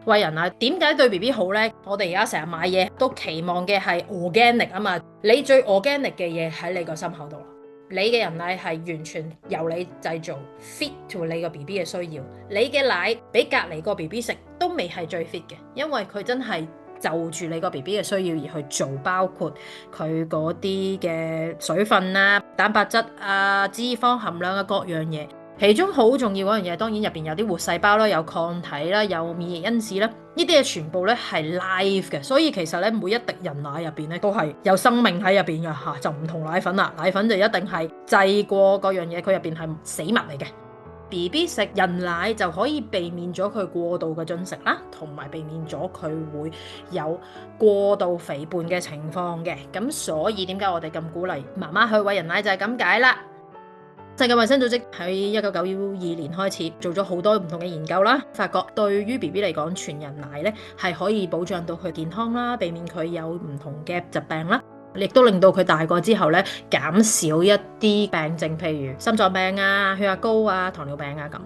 餵人奶點解對 BB 好呢？我哋而家成日買嘢都期望嘅係 organic 啊嘛，你最 organic 嘅嘢喺你個心口度啦。你嘅人奶係完全由你製造 fit to 你個 BB 嘅需要，你嘅奶俾隔離個 BB 食都未係最 fit 嘅，因為佢真係就住你個 BB 嘅需要而去做，包括佢嗰啲嘅水分啊、蛋白質啊、脂肪含量啊各樣嘢。其中好重要嗰樣嘢，當然入邊有啲活細胞啦，有抗體啦，有免疫因子啦，呢啲嘢全部咧係 live 嘅，所以其實咧每一滴人奶入邊咧都係有生命喺入邊嘅嚇，就唔同奶粉啦，奶粉就一定係製過嗰樣嘢，佢入邊係死物嚟嘅。BB 食人奶就可以避免咗佢過度嘅進食啦，同埋避免咗佢會有過度肥胖嘅情況嘅。咁所以點解我哋咁鼓勵媽媽去餵人奶就係咁解啦。世界衛生組織喺1992年開始做咗好多唔同嘅研究啦，發覺對於 BB 嚟講，全人奶咧係可以保障到佢健康啦，避免佢有唔同嘅疾病啦，亦都令到佢大個之後咧減少一啲病症，譬如心臟病啊、血壓高啊、糖尿病啊咁。